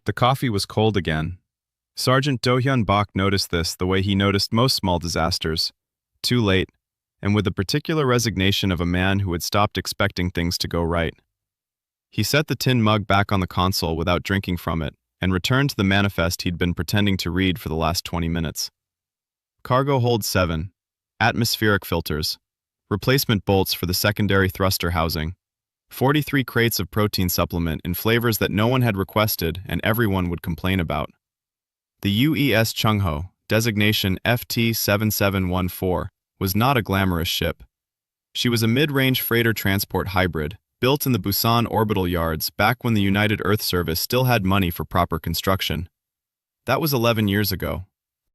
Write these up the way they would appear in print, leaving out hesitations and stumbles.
The coffee was cold again. Sergeant Do-hyun Bak noticed this the way he noticed most small disasters. Too late, and with the particular resignation of a man who had stopped expecting things to go right. He set the tin mug back on the console without drinking from it, and returned to the manifest he'd been pretending to read for the last 20 minutes. Cargo hold 7. Atmospheric filters. Replacement bolts for the secondary thruster housing. 43 crates of protein supplement in flavors that no one had requested and everyone would complain about. The UES Chungho, designation FT-7714, was not a glamorous ship. She was a mid-range freighter transport hybrid, built in the Busan orbital yards back when the United Earth Service still had money for proper construction. That was 11 years ago.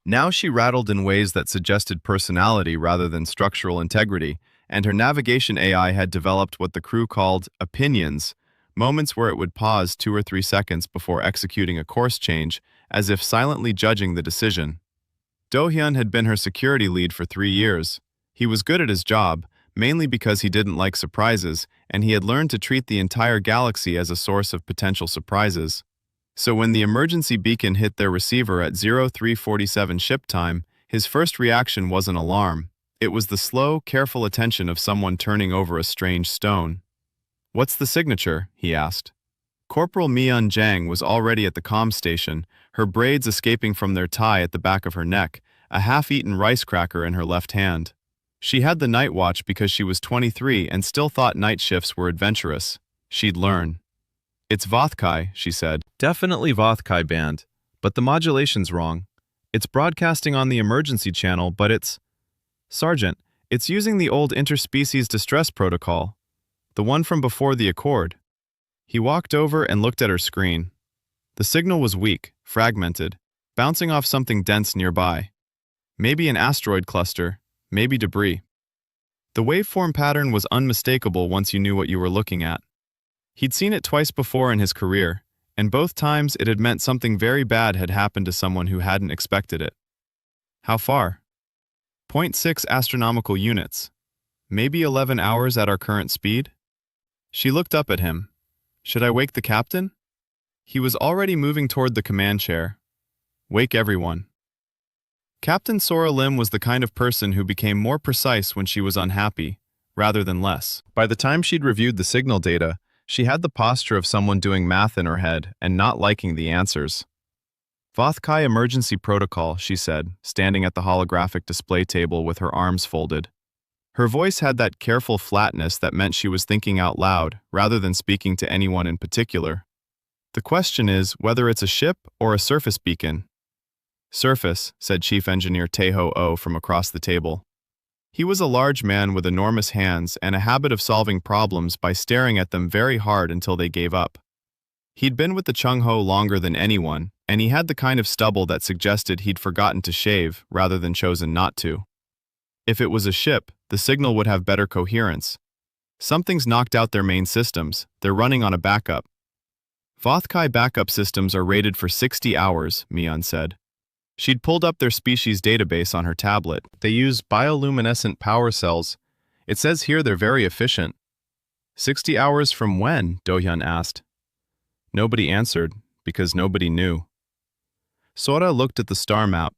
Now she rattled in ways that suggested personality rather than structural integrity, and her navigation AI had developed what the crew called opinions, moments where it would pause 2 or 3 seconds before executing a course change, as if silently judging the decision. Do-hyun had been her security lead for 3 years. He was good at his job, mainly because he didn't like surprises, and he had learned to treat the entire galaxy as a source of potential surprises. So when the emergency beacon hit their receiver at 0347 ship time, his first reaction wasn't alarm. It was the slow, careful attention of someone turning over a strange stone. "What's the signature?" he asked. Corporal Miun Jang was already at the comm station, her braids escaping from their tie at the back of her neck, a half-eaten rice cracker in her left hand. She had the night watch because she was 23 and still thought night shifts were adventurous. She'd learn. "It's Vothkai," she said. "Definitely Vothkai band, but the modulation's wrong. It's broadcasting on the emergency channel, but it's... Sergeant, it's using the old interspecies distress protocol, the one from before the Accord." He walked over and looked at her screen. The signal was weak, fragmented, bouncing off something dense nearby. Maybe an asteroid cluster, maybe debris. The waveform pattern was unmistakable once you knew what you were looking at. He'd seen it twice before in his career, and both times it had meant something very bad had happened to someone who hadn't expected it. How far? 0.6 astronomical units. Maybe 11 hours at our current speed? She looked up at him. "Should I wake the captain?" He was already moving toward the command chair. "Wake everyone." Captain Sora Lim was the kind of person who became more precise when she was unhappy, rather than less. By the time she'd reviewed the signal data, she had the posture of someone doing math in her head and not liking the answers. "Vothkai emergency protocol," she said, standing at the holographic display table with her arms folded. Her voice had that careful flatness that meant she was thinking out loud, rather than speaking to anyone in particular. "The question is whether it's a ship or a surface beacon." "Surface," said Chief Engineer Taeho Oh from across the table. He was a large man with enormous hands and a habit of solving problems by staring at them very hard until they gave up. He'd been with the Chungho longer than anyone, and he had the kind of stubble that suggested he'd forgotten to shave rather than chosen not to. If it was a ship, the signal would have better coherence. Something's knocked out their main systems. They're running on a backup. "Vothkai backup systems are rated for 60 hours, Miun said. She'd pulled up their species database on her tablet. They use bioluminescent power cells. It says here they're very efficient. 60 hours from when? Do-hyun asked. Nobody answered, because nobody knew. Sora looked at the star map.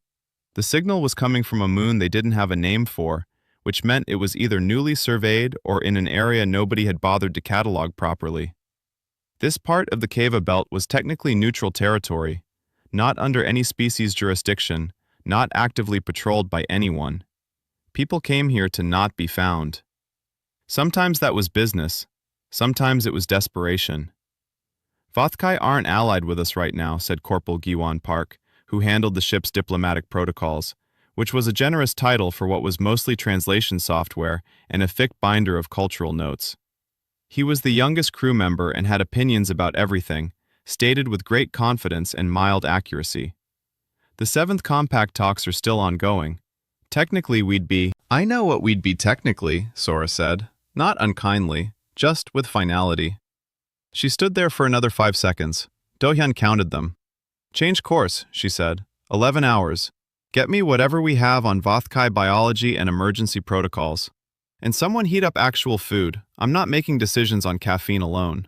The signal was coming from a moon they didn't have a name for, which meant it was either newly surveyed or in an area nobody had bothered to catalog properly. This part of the Keva Belt was technically neutral territory, not under any species jurisdiction, not actively patrolled by anyone. People came here to not be found. Sometimes that was business, sometimes it was desperation. Vothkai aren't allied with us right now, said Corporal Giwan Park, who handled the ship's diplomatic protocols, which was a generous title for what was mostly translation software and a thick binder of cultural notes. He was the youngest crew member and had opinions about everything, stated with great confidence and mild accuracy. The 7th Compact talks are still ongoing. Technically we'd be... I know what we'd be technically, Sora said. Not unkindly, just with finality. She stood there for another 5 seconds. Do-hyun counted them. Change course, she said. 11 hours. Get me whatever we have on Vothkai biology and emergency protocols. And someone heat up actual food. I'm not making decisions on caffeine alone.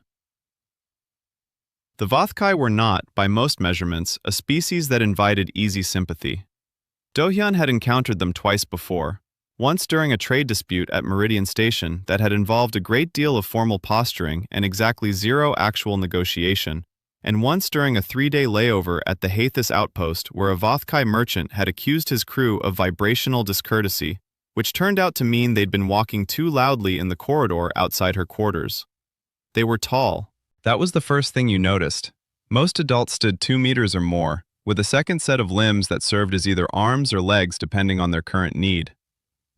The Vothkai were not, by most measurements, a species that invited easy sympathy. Do-hyun had encountered them twice before, once during a trade dispute at Meridian Station that had involved a great deal of formal posturing and exactly zero actual negotiation, and once during a 3-day layover at the Hathis outpost where a Vothkai merchant had accused his crew of vibrational discourtesy, which turned out to mean they'd been walking too loudly in the corridor outside her quarters. They were tall. That was the first thing you noticed. Most adults stood 2 meters or more, with a second set of limbs that served as either arms or legs depending on their current need.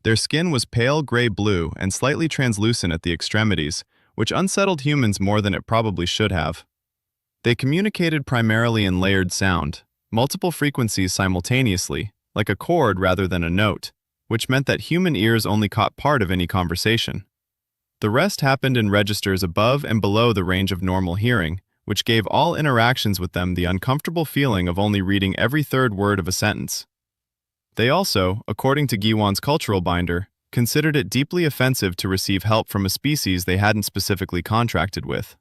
Their skin was pale gray-blue and slightly translucent at the extremities, which unsettled humans more than it probably should have. They communicated primarily in layered sound, multiple frequencies simultaneously, like a chord rather than a note, which meant that human ears only caught part of any conversation. The rest happened in registers above and below the range of normal hearing, which gave all interactions with them the uncomfortable feeling of only reading every third word of a sentence. They also, according to Giwon's cultural binder, considered it deeply offensive to receive help from a species they hadn't specifically contracted with.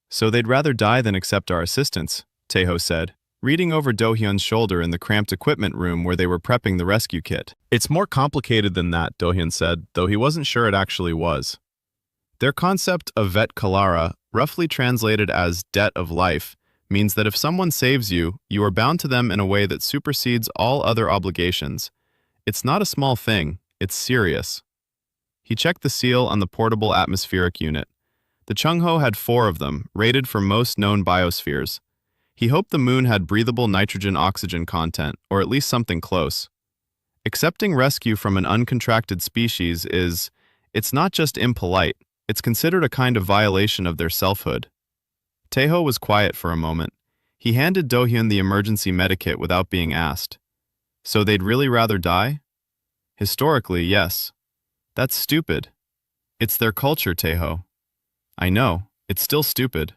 So they'd rather die than accept our assistance, Taeho said, reading over Do-hyun's shoulder in the cramped equipment room where they were prepping the rescue kit. It's more complicated than that, Do-hyun said, though he wasn't sure it actually was. Their concept of vet kalara, roughly translated as debt of life, means that if someone saves you, you are bound to them in a way that supersedes all other obligations. It's not a small thing, it's serious. He checked the seal on the portable atmospheric unit. The Chungho had 4 of them, rated for most known biospheres. He hoped the moon had breathable nitrogen-oxygen content, or at least something close. Accepting rescue from an uncontracted species it's not just impolite, it's considered a kind of violation of their selfhood. Taeho was quiet for a moment. He handed Do-hyun the emergency medikit without being asked. So they'd really rather die? Historically, yes. That's stupid. It's their culture, Taeho. I know, it's still stupid.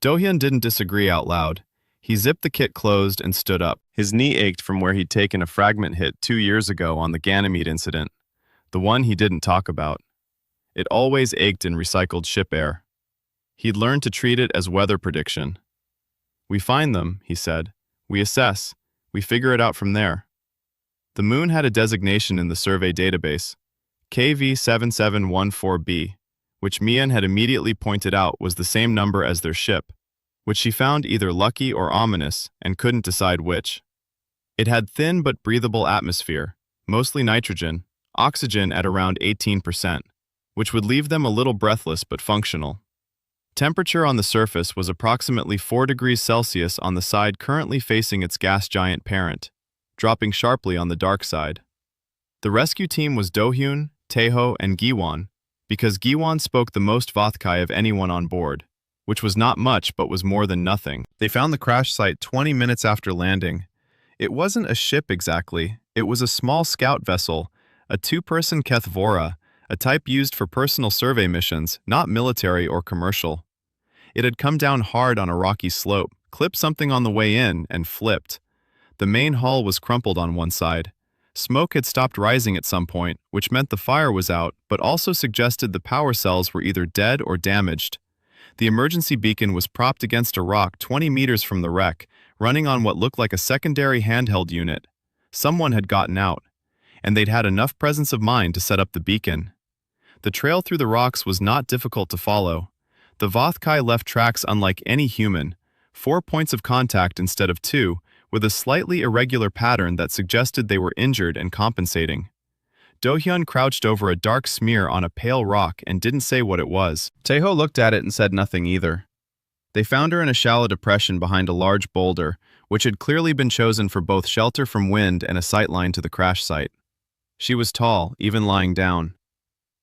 Do-hyun didn't disagree out loud. He zipped the kit closed and stood up. His knee ached from where he'd taken a fragment hit 2 years ago on the Ganymede incident, the one he didn't talk about. It always ached in recycled ship air. He'd learned to treat it as weather prediction. We find them, he said. We assess. We figure it out from there. The moon had a designation in the survey database, KV7714b, which Mian had immediately pointed out was the same number as their ship, which she found either lucky or ominous and couldn't decide which. It had thin but breathable atmosphere, mostly nitrogen, oxygen at around 18%, which would leave them a little breathless but functional. Temperature on the surface was approximately 4 degrees Celsius on the side currently facing its gas giant parent, dropping sharply on the dark side. The rescue team was Do-hyun, Taeho, and Giwon, because Giwon spoke the most Vothkai of anyone on board, which was not much but was more than nothing. They found the crash site 20 minutes after landing. It wasn't a ship exactly, it was a small scout vessel, a 2-person Kethvora, a type used for personal survey missions, not military or commercial. It had come down hard on a rocky slope, clipped something on the way in, and flipped. The main hull was crumpled on one side. Smoke had stopped rising at some point, which meant the fire was out, but also suggested the power cells were either dead or damaged. The emergency beacon was propped against a rock 20 meters from the wreck, running on what looked like a secondary handheld unit. Someone had gotten out, and they'd had enough presence of mind to set up the beacon. The trail through the rocks was not difficult to follow. The Vothkai left tracks unlike any human, 4 points of contact instead of 2, with a slightly irregular pattern that suggested they were injured and compensating. Do-hyun crouched over a dark smear on a pale rock and didn't say what it was. Taeho looked at it and said nothing either. They found her in a shallow depression behind a large boulder, which had clearly been chosen for both shelter from wind and a sightline to the crash site. She was tall, even lying down.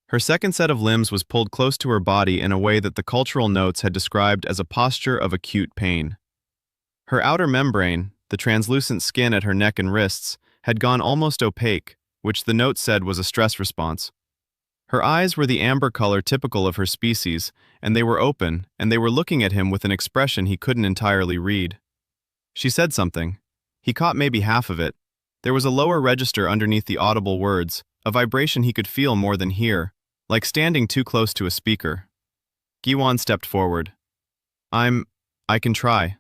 Her second set of limbs was pulled close to her body in a way that the cultural notes had described as a posture of acute pain. Her outer membrane, the translucent skin at her neck and wrists, had gone almost opaque, which the note said was a stress response. Her eyes were the amber color typical of her species, and they were open, and they were looking at him with an expression he couldn't entirely read. She said something. He caught maybe half of it. There was a lower register underneath the audible words, a vibration he could feel more than hear, like standing too close to a speaker. Giwon stepped forward. I'm I can try.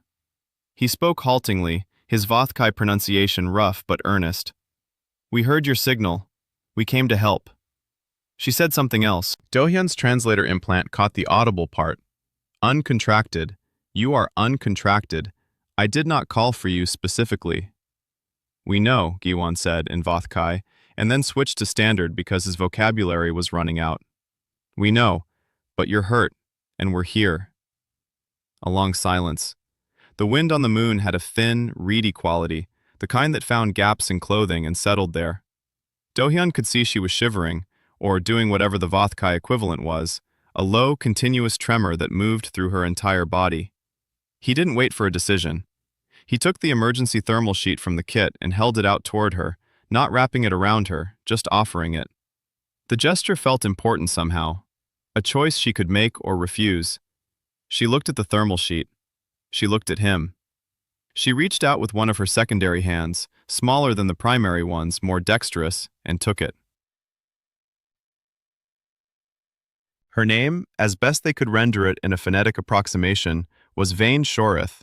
He spoke haltingly, his Vothkai pronunciation rough but earnest. We heard your signal. We came to help. She said something else. Dohyun's translator implant caught the audible part. Uncontracted. You are uncontracted. I did not call for you specifically. We know, Giwon said in Vothkai, and then switched to standard because his vocabulary was running out. We know, but you're hurt, and we're here. A long silence. The wind on the moon had a thin, reedy quality, the kind that found gaps in clothing and settled there. Dohyun could see she was shivering, or doing whatever the Vothkai equivalent was, a low, continuous tremor that moved through her entire body. He didn't wait for a decision. He took the emergency thermal sheet from the kit and held it out toward her, not wrapping it around her, just offering it. The gesture felt important somehow, a choice she could make or refuse. She looked at the thermal sheet. She looked at him. She reached out with one of her secondary hands, smaller than the primary ones, more dexterous, and took it. Her name, as best they could render it in a phonetic approximation, was Vane Shorith.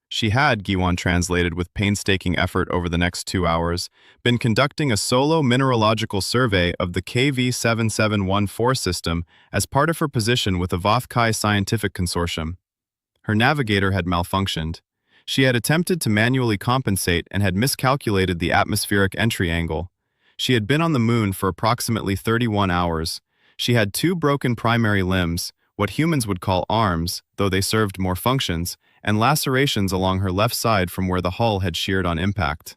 She had, Giwon translated with painstaking effort over the next 2 hours, been conducting a solo mineralogical survey of the KV7714 system as part of her position with the Vothkai Scientific Consortium. Her navigator had malfunctioned. She had attempted to manually compensate and had miscalculated the atmospheric entry angle. She had been on the moon for approximately 31 hours. She had 2 broken primary limbs, what humans would call arms, though they served more functions, and lacerations along her left side from where the hull had sheared on impact.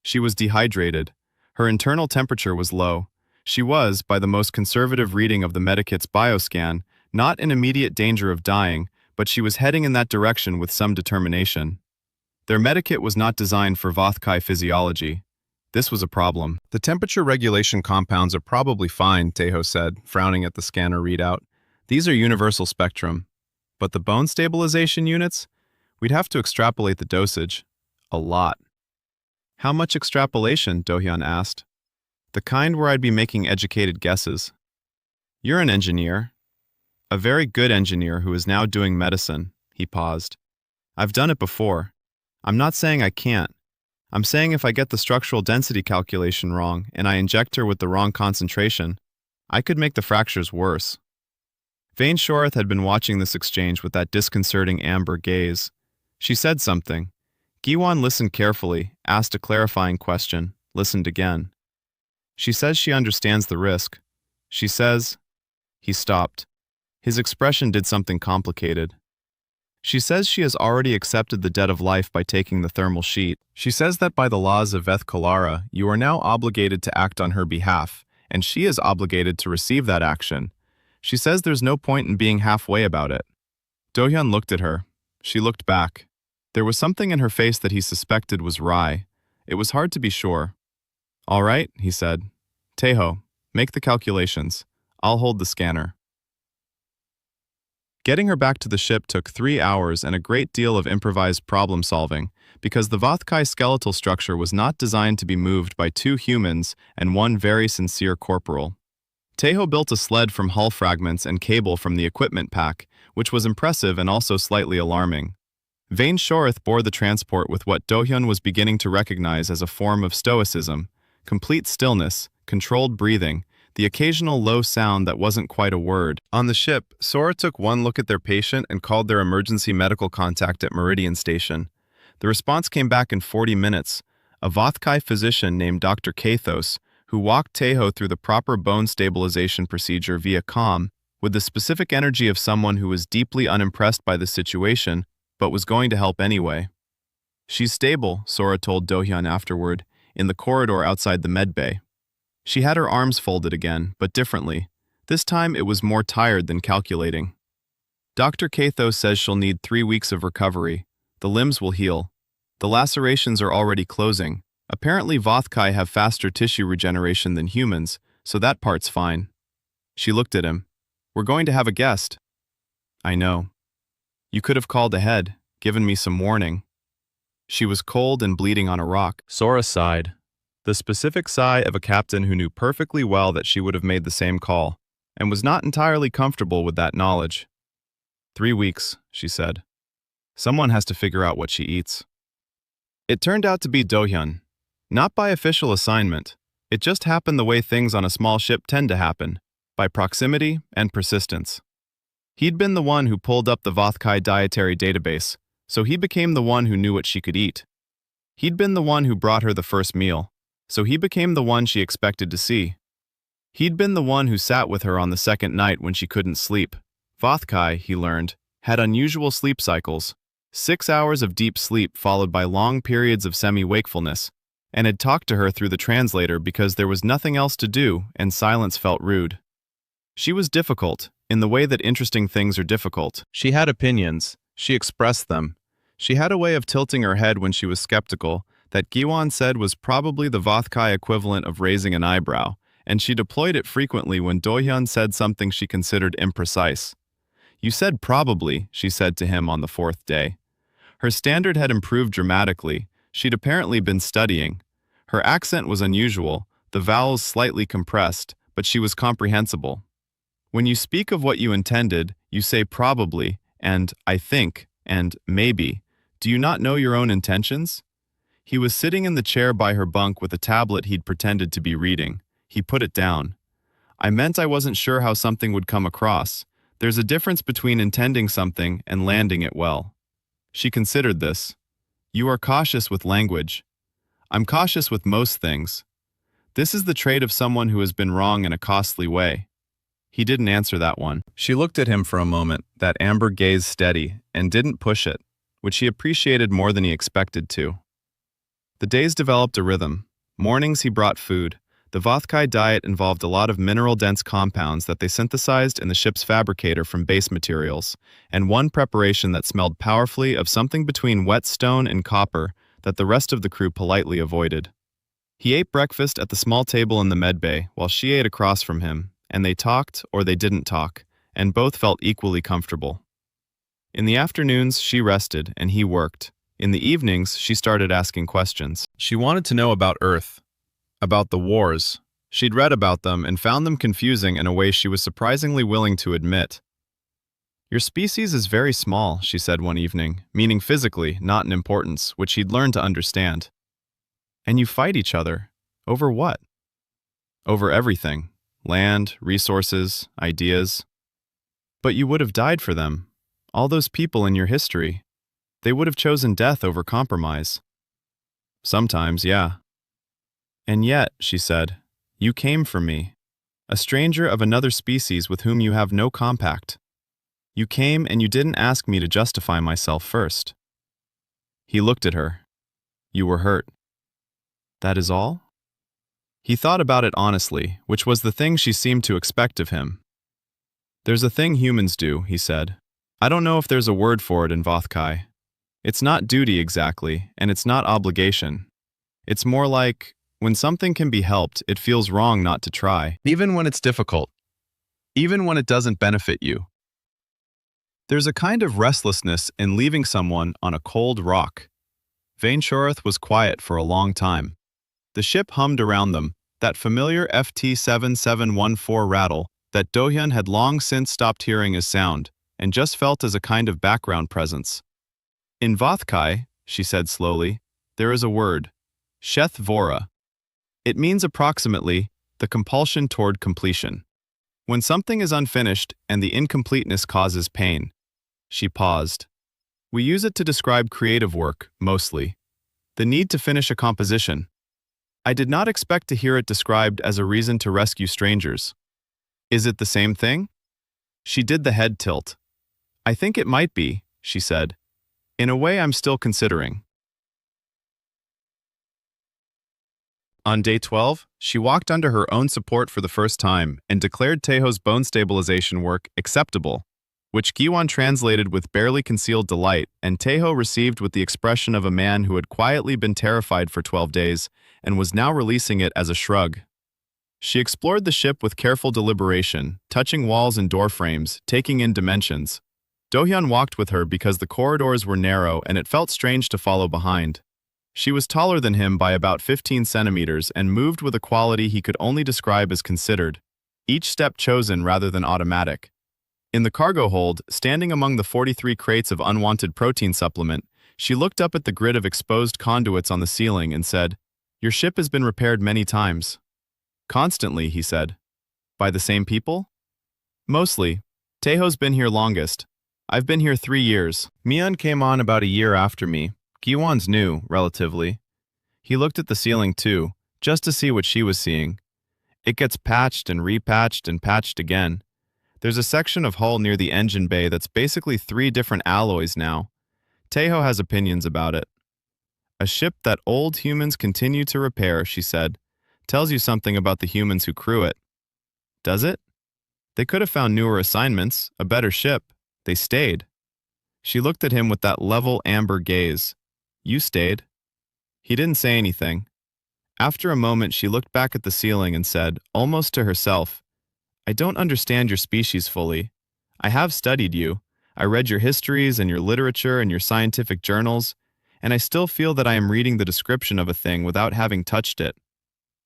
She was dehydrated. Her internal temperature was low. She was, by the most conservative reading of the Medikit's bioscan, not in immediate danger of dying, but she was heading in that direction with some determination. Their Medikit was not designed for Vothkai physiology. This was a problem. The temperature regulation compounds are probably fine, Taeho said, frowning at the scanner readout. These are universal spectrum. But the bone stabilization units? We'd have to extrapolate the dosage. A lot. How much extrapolation? Dohyun asked. The kind where I'd be making educated guesses. You're an engineer. A very good engineer who is now doing medicine. He paused. I've done it before. I'm not saying I can't. I'm saying if I get the structural density calculation wrong and I inject her with the wrong concentration, I could make the fractures worse. Vane Shorith had been watching this exchange with that disconcerting amber gaze. She said something. Giwon listened carefully, asked a clarifying question, listened again. She says she understands the risk. She says... He stopped. His expression did something complicated. She says she has already accepted the debt of life by taking the thermal sheet. She says that by the laws of Veth Kalara, you are now obligated to act on her behalf, and she is obligated to receive that action. She says there's no point in being halfway about it. Dohyun looked at her. She looked back. There was something in her face that he suspected was wry. It was hard to be sure. All right, he said. Taeho, make the calculations. I'll hold the scanner. Getting her back to the ship took 3 hours and a great deal of improvised problem-solving, because the Vothkai skeletal structure was not designed to be moved by 2 humans and 1 very sincere corporal. Taeho built a sled from hull fragments and cable from the equipment pack, which was impressive and also slightly alarming. Vane Shorith bore the transport with what Dohyun was beginning to recognize as a form of stoicism: complete stillness, controlled breathing, the occasional low sound that wasn't quite a word. On the ship, Sora took one look at their patient and called their emergency medical contact at Meridian Station. The response came back in 40 minutes. A Vothkai physician named Dr. Kathos, who walked Taeho through the proper bone stabilization procedure via comm, with the specific energy of someone who was deeply unimpressed by the situation, but was going to help anyway. She's stable, Sora told Dohyun afterward, in the corridor outside the medbay. She had her arms folded again, but differently. This time it was more tired than calculating. Dr. Kathos says she'll need 3 weeks of recovery. The limbs will heal. The lacerations are already closing. Apparently Vothkai have faster tissue regeneration than humans, so that part's fine. She looked at him. We're going to have a guest. I know. You could have called ahead, given me some warning. She was cold and bleeding on a rock. Sora sighed. The specific sigh of a captain who knew perfectly well that she would have made the same call, and was not entirely comfortable with that knowledge. 3 weeks, she said. Someone has to figure out what she eats. It turned out to be Do-hyun. Not by official assignment. It just happened the way things on a small ship tend to happen, by proximity and persistence. He'd been the one who pulled up the Vothkai dietary database, so he became the one who knew what she could eat. He'd been the one who brought her the first meal, so he became the one she expected to see. He'd been the one who sat with her on the second night when she couldn't sleep. Vothkai, he learned, had unusual sleep cycles, 6 hours of deep sleep followed by long periods of semi-wakefulness, and had talked to her through the translator because there was nothing else to do and silence felt rude. She was difficult, in the way that interesting things are difficult. She had opinions. She expressed them. She had a way of tilting her head when she was skeptical that Giwon said was probably the Vothkai equivalent of raising an eyebrow, and she deployed it frequently when Do-hyun said something she considered imprecise. "You said probably," she said to him on the 4th day. Her standard had improved dramatically. She'd apparently been studying. Her accent was unusual, the vowels slightly compressed, but she was comprehensible. When you speak of what you intended, you say probably, and I think, and maybe. Do you not know your own intentions? He was sitting in the chair by her bunk with a tablet he'd pretended to be reading. He put it down. "I meant I wasn't sure how something would come across. There's a difference between intending something and landing it well." She considered this. "You are cautious with language. I'm cautious with most things. This is the trait of someone who has been wrong in a costly way." He didn't answer that one. She looked at him for a moment, that amber gaze steady, and didn't push it, which he appreciated more than he expected to. The days developed a rhythm. Mornings he brought food. The Vothkai diet involved a lot of mineral-dense compounds that they synthesized in the ship's fabricator from base materials, and one preparation that smelled powerfully of something between wet stone and copper that the rest of the crew politely avoided. He ate breakfast at the small table in the medbay while she ate across from him, and they talked or they didn't talk, and both felt equally comfortable. In the afternoons, she rested and he worked. In the evenings, she started asking questions. She wanted to know about Earth, about the wars. She'd read about them and found them confusing in a way she was surprisingly willing to admit. "Your species is very small," she said one evening, meaning physically, not in importance, which he'd learned to understand. "And you fight each other. Over what?" "Over everything. Land, resources, ideas. But you would have died for them. All those people in your history. They would have chosen death over compromise." "Sometimes, yeah." "And yet," she said, "you came for me. A stranger of another species with whom you have no compact. You came and you didn't ask me to justify myself first." He looked at her. "You were hurt. That is all?" He thought about it honestly, which was the thing she seemed to expect of him. "There's a thing humans do," he said. "I don't know if there's a word for it in Vothkai. It's not duty exactly, and it's not obligation. It's more like, when something can be helped, it feels wrong not to try, even when it's difficult, even when it doesn't benefit you. There's a kind of restlessness in leaving someone on a cold rock." Vainshoreth was quiet for a long time. The ship hummed around them, that familiar FT-7714 rattle that Do-hyun had long since stopped hearing as sound, and just felt as a kind of background presence. "In Vothkai," she said slowly, "there is a word, Sheth Vora. It means approximately the compulsion toward completion. When something is unfinished and the incompleteness causes pain." She paused. "We use it to describe creative work, mostly. The need to finish a composition. I did not expect to hear it described as a reason to rescue strangers. Is it the same thing?" She did the head tilt. "I think it might be," she said. "In a way I'm still considering." On day 12, she walked under her own support for the first time and declared Taeho's bone stabilization work acceptable, which Giwon translated with barely concealed delight, and Taeho received with the expression of a man who had quietly been terrified for 12 days and was now releasing it as a shrug. She explored the ship with careful deliberation, touching walls and door frames, taking in dimensions. Do-hyun walked with her because the corridors were narrow and it felt strange to follow behind. She was taller than him by about 15 centimeters and moved with a quality he could only describe as considered, each step chosen rather than automatic. In the cargo hold, standing among the 43 crates of unwanted protein supplement, she looked up at the grid of exposed conduits on the ceiling and said, "Your ship has been repaired many times." "Constantly," he said. "By the same people?" "Mostly. Tejo's been here longest. I've been here 3 years. Mian came on about a year after me. Giwan's new, relatively." He looked at the ceiling too, just to see what she was seeing. It gets patched and repatched and patched again. There's a section of hull near the engine bay that's basically 3 different alloys now. Tejo has opinions about it. "A ship that old humans continue to repair," she said, "tells you something about the humans who crew it." "Does it? They could have found newer assignments, a better ship. They stayed." She looked at him with that level amber gaze. "You stayed." He didn't say anything. After a moment, she looked back at the ceiling and said, almost to herself, "I don't understand your species fully. I have studied you. I read your histories and your literature and your scientific journals, and I still feel that I am reading the description of a thing without having touched it."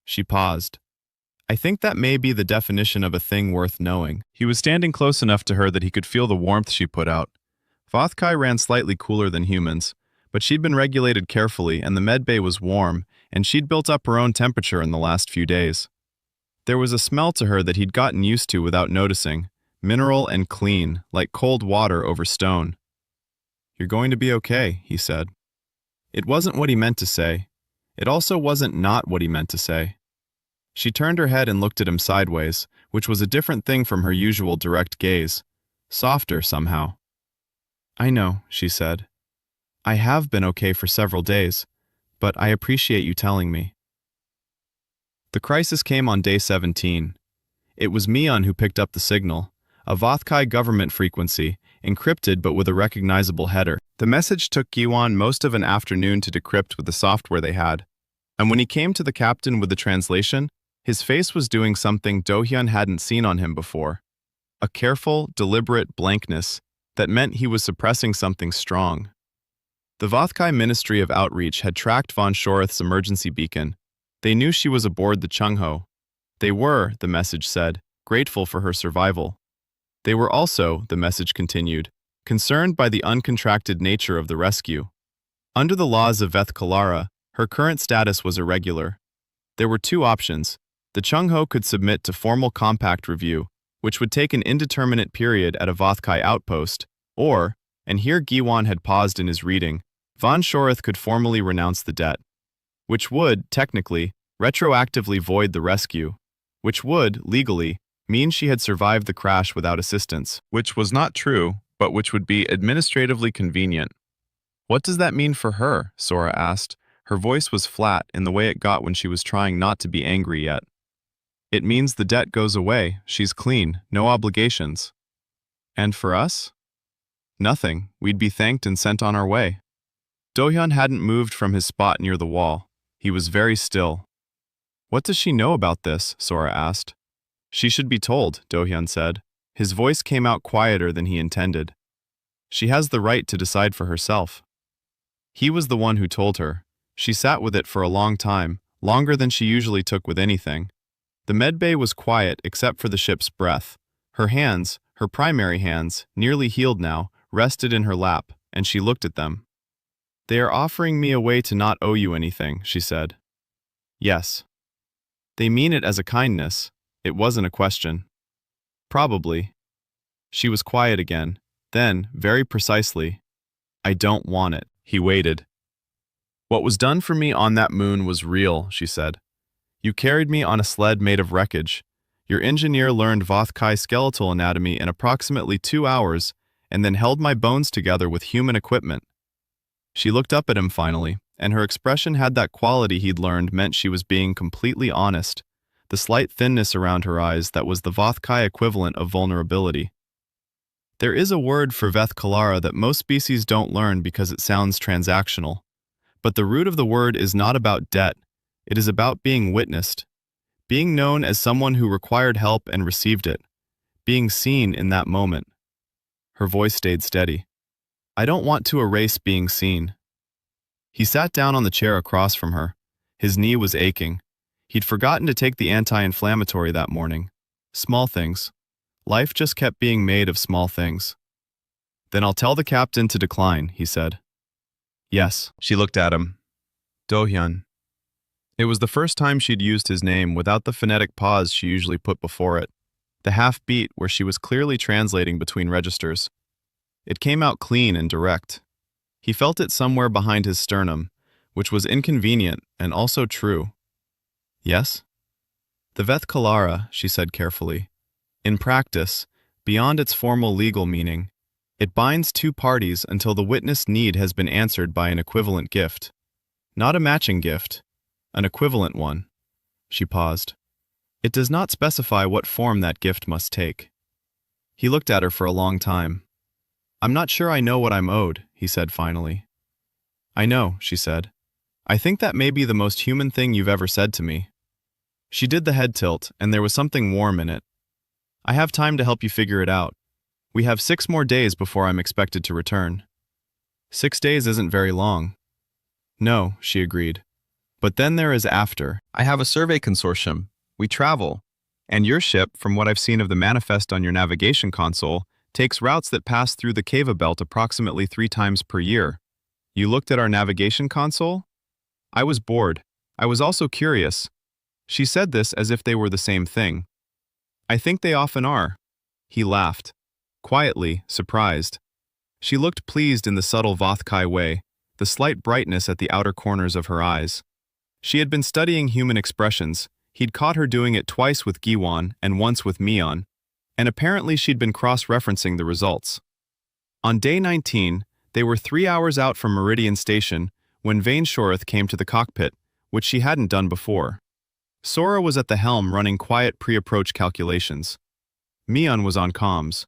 She paused. "I think that may be the definition of a thing worth knowing." He was standing close enough to her that he could feel the warmth she put out. Vothkai ran slightly cooler than humans, but she'd been regulated carefully and the medbay was warm, and she'd built up her own temperature in the last few days. There was a smell to her that he'd gotten used to without noticing, mineral and clean, like cold water over stone. "You're going to be okay," he said. It wasn't what he meant to say. It also wasn't not what he meant to say. She turned her head and looked at him sideways, which was a different thing from her usual direct gaze. Softer, somehow. "I know," she said. "I have been okay for several days, but I appreciate you telling me." The crisis came on day 17. It was Mian who picked up the signal, a Vothkai government frequency, encrypted but with a recognizable header. The message took Giwan most of an afternoon to decrypt with the software they had, and when he came to the captain with the translation, his face was doing something Do-hyun hadn't seen on him before. A careful, deliberate blankness that meant he was suppressing something strong. The Vothkai Ministry of Outreach had tracked von Schorth's emergency beacon. They knew she was aboard the Chungho. They were, the message said, grateful for her survival. They were also, the message continued, concerned by the uncontracted nature of the rescue. Under the laws of Veth Kalara, her current status was irregular. There were 2 options. The Chungho could submit to formal compact review, which would take an indeterminate period at a Vothkai outpost, or, and here Giwan had paused in his reading, von Schorth could formally renounce the debt, which would, technically, retroactively void the rescue, which would, legally, mean she had survived the crash without assistance, which was not true, but which would be administratively convenient. "What does that mean for her?" Sora asked. Her voice was flat in the way it got when she was trying not to be angry yet. "It means the debt goes away, she's clean, no obligations." "And for us?" "Nothing, we'd be thanked and sent on our way." Do-hyun hadn't moved from his spot near the wall. He was very still. "What does she know about this?" Sora asked. "She should be told," Do-hyun said. His voice came out quieter than he intended. "She has the right to decide for herself." He was the one who told her. She sat with it for a long time, longer than she usually took with anything. The medbay was quiet except for the ship's breath. Her hands, her primary hands, nearly healed now, rested in her lap, and she looked at them. "They are offering me a way to not owe you anything," she said. "Yes." "They mean it as a kindness. It wasn't a question." "Probably." She was quiet again. Then, very precisely, "I don't want it." He waited. "What was done for me on that moon was real," she said. "You carried me on a sled made of wreckage. Your engineer learned Vothkai skeletal anatomy in approximately 2 hours and then held my bones together with human equipment." She looked up at him finally, and her expression had that quality he'd learned meant she was being completely honest, the slight thinness around her eyes that was the Vothkai equivalent of vulnerability. There is a word for Veth Kalara that most species don't learn because it sounds transactional. But the root of the word is not about debt. It is about being witnessed, being known as someone who required help and received it, being seen in that moment. Her voice stayed steady. "I don't want to erase being seen." He sat down on the chair across from her. His knee was aching. He'd forgotten to take the anti-inflammatory that morning. Small things. Life just kept being made of small things. Then I'll tell the captain to decline, he said. Yes, she looked at him. Do-hyun. It was the first time she'd used his name without the phonetic pause she usually put before it, the half-beat where she was clearly translating between registers. It came out clean and direct. He felt it somewhere behind his sternum, which was inconvenient and also true. Yes? The Veth Kalara, she said carefully. In practice, beyond its formal legal meaning, it binds two parties until the witness need has been answered by an equivalent gift. Not a matching gift, an equivalent one. She paused. It does not specify what form that gift must take. He looked at her for a long time. I'm not sure I know what I'm owed, he said finally. I know, she said. I think that may be the most human thing you've ever said to me. She did the head tilt, and there was something warm in it. I have time to help you figure it out. We have 6 more days before I'm expected to return. 6 days isn't very long. No, she agreed. But then there is after. I have a survey consortium. We travel. And your ship, from what I've seen of the manifest on your navigation console, takes routes that pass through the Cava Belt approximately 3 times per year. You looked at our navigation console? I was bored. I was also curious. She said this as if they were the same thing. I think they often are. He laughed. Quietly, surprised. She looked pleased in the subtle Vothkai way, the slight brightness at the outer corners of her eyes. She had been studying human expressions. He'd caught her doing it twice with Giwon and once with Mion, and apparently she'd been cross-referencing the results. On day 19, they were 3 hours out from Meridian Station when Vainshoreth came to the cockpit, which she hadn't done before. Sora was at the helm running quiet pre-approach calculations. Mion was on comms.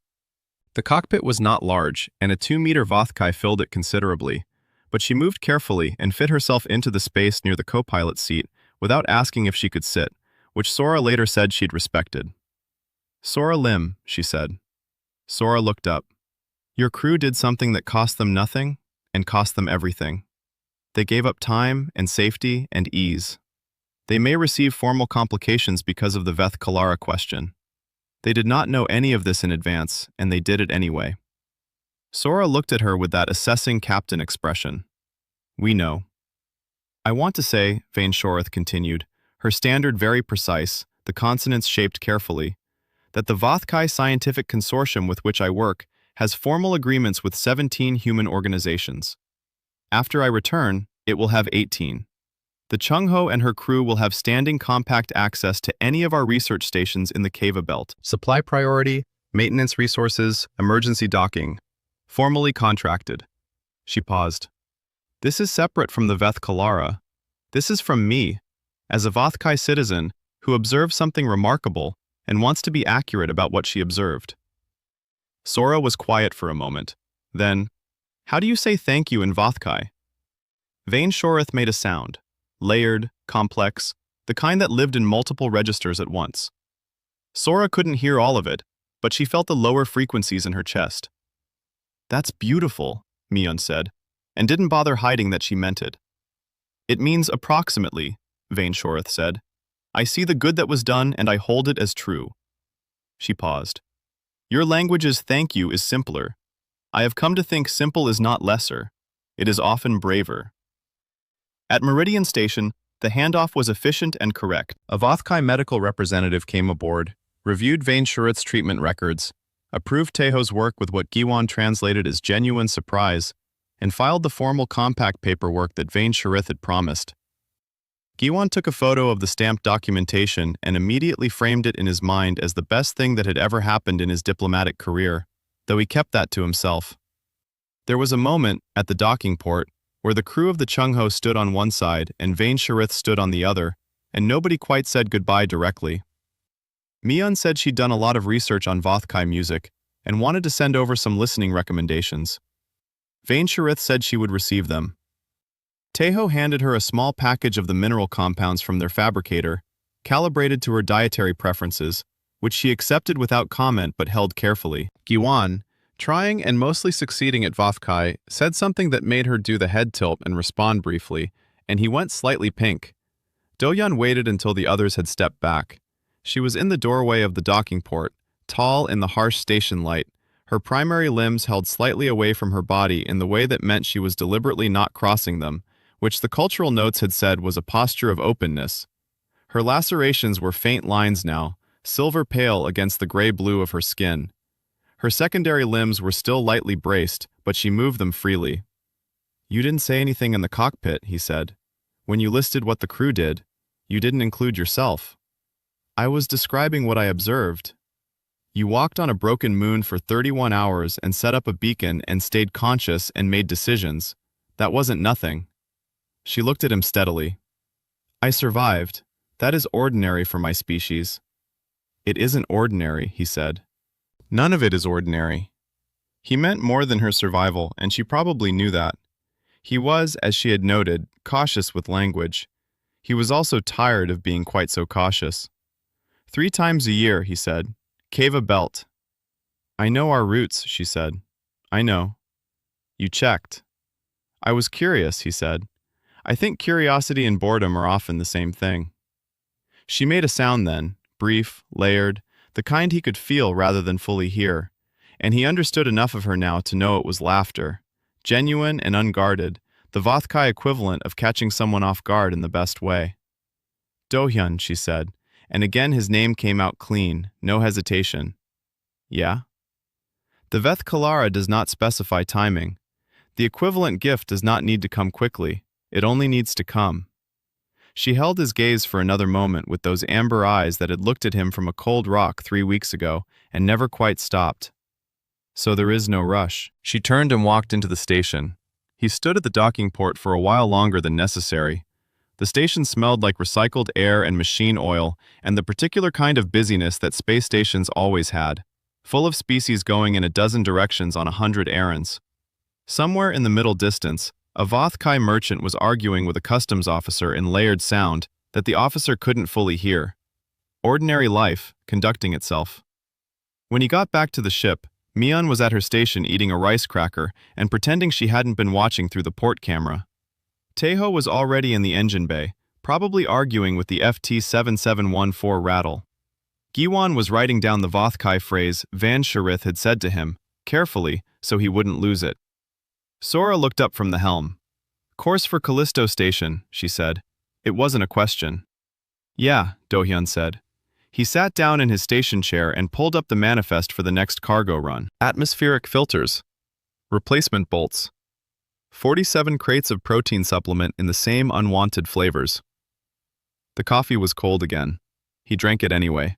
The cockpit was not large, and a 2-meter Vothkai filled it considerably, but she moved carefully and fit herself into the space near the co-pilot seat without asking if she could sit, which Sora later said she'd respected. Sora Lim, she said. Sora looked up. Your crew did something that cost them nothing and cost them everything. They gave up time and safety and ease. They may receive formal complications because of the Veth Kalara question. They did not know any of this in advance, and they did it anyway. Sora looked at her with that assessing captain expression. We know. I want to say, Vainshoreth continued, her standard very precise, the consonants shaped carefully, that the Vothkai Scientific Consortium with which I work has formal agreements with 17 human organizations. After I return, it will have 18. The Chung-Ho and her crew will have standing compact access to any of our research stations in the Cava Belt. Supply priority, maintenance resources, emergency docking. Formally contracted. She paused. This is separate from the Veth Kalara. This is from me, as a Vothkai citizen who observed something remarkable and wants to be accurate about what she observed. Sora was quiet for a moment. Then, how do you say thank you in Vothkai? Vainshoreth made a sound. Layered, complex, the kind that lived in multiple registers at once. Sora couldn't hear all of it, but she felt the lower frequencies in her chest. That's beautiful, Mion said, and didn't bother hiding that she meant it. It means approximately, Vainshoreth said. I see the good that was done and I hold it as true. She paused. Your language's thank you is simpler. I have come to think simple is not lesser. It is often braver. At Meridian Station, the handoff was efficient and correct. A Vothkai medical representative came aboard, reviewed Vainshoreth's treatment records, approved Taeho's work with what Giwon translated as genuine surprise, and filed the formal compact paperwork that Vainshoreth had promised. Giwon took a photo of the stamped documentation and immediately framed it in his mind as the best thing that had ever happened in his diplomatic career, though he kept that to himself. There was a moment, at the docking port, where the crew of the Chung-Ho stood on one side and Vainshoreth stood on the other, and nobody quite said goodbye directly. Mion said she'd done a lot of research on Vothkai music and wanted to send over some listening recommendations. Vainshoreth said she would receive them. Taeho handed her a small package of the mineral compounds from their fabricator, calibrated to her dietary preferences, which she accepted without comment but held carefully. Giwon, trying and mostly succeeding at Vothkai, said something that made her do the head tilt and respond briefly, and he went slightly pink. Do-hyun waited until the others had stepped back. She was in the doorway of the docking port, tall in the harsh station light, her primary limbs held slightly away from her body in the way that meant she was deliberately not crossing them, which the cultural notes had said was a posture of openness. Her lacerations were faint lines now, silver pale against the gray-blue of her skin. Her secondary limbs were still lightly braced, but she moved them freely. "You didn't say anything in the cockpit," he said. "When you listed what the crew did, you didn't include yourself." "I was describing what I observed." "You walked on a broken moon for 31 hours and set up a beacon and stayed conscious and made decisions. That wasn't nothing." She looked at him steadily. "I survived. That is ordinary for my species." "It isn't ordinary," he said. "None of it is ordinary." He meant more than her survival, and she probably knew that. He was, as she had noted, cautious with language. He was also tired of being quite so cautious. 3 times a year, he said. Cava Belt. "I know our routes," she said. "I know." "You checked." "I was curious," he said. "I think curiosity and boredom are often the same thing." She made a sound then, brief, layered, the kind he could feel rather than fully hear, and he understood enough of her now to know it was laughter, genuine and unguarded, the Vothkai equivalent of catching someone off guard in the best way. "Do-hyun," she said, and again his name came out clean, no hesitation. "Yeah?" "The Veth Kalara does not specify timing. The equivalent gift does not need to come quickly, it only needs to come." She held his gaze for another moment with those amber eyes that had looked at him from a cold rock 3 weeks ago and never quite stopped. "So there is no rush." She turned and walked into the station. He stood at the docking port for a while longer than necessary. The station smelled like recycled air and machine oil and the particular kind of busyness that space stations always had, full of species going in a dozen directions on 100 errands. Somewhere in the middle distance, a Vothkai merchant was arguing with a customs officer in layered sound that the officer couldn't fully hear. Ordinary life, conducting itself. When he got back to the ship, Mion was at her station eating a rice cracker and pretending she hadn't been watching through the port camera. Taeho was already in the engine bay, probably arguing with the FT-7714 rattle. Giwon was writing down the Vothkai phrase Van Sharith had said to him, carefully, so he wouldn't lose it. Sora looked up from the helm. "Course for Callisto Station," she said. It wasn't a question. "Yeah," Do-hyun said. He sat down in his station chair and pulled up the manifest for the next cargo run. Atmospheric filters. Replacement bolts. 47 crates of protein supplement in the same unwanted flavors. The coffee was cold again. He drank it anyway.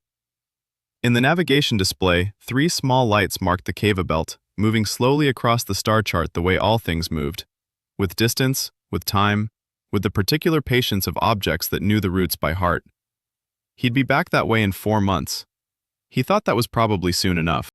In the navigation display, 3 small lights marked the Cava Belt, moving slowly across the star chart the way all things moved. With distance, with time, with the particular patience of objects that knew the routes by heart. He'd be back that way in 4 months. He thought that was probably soon enough.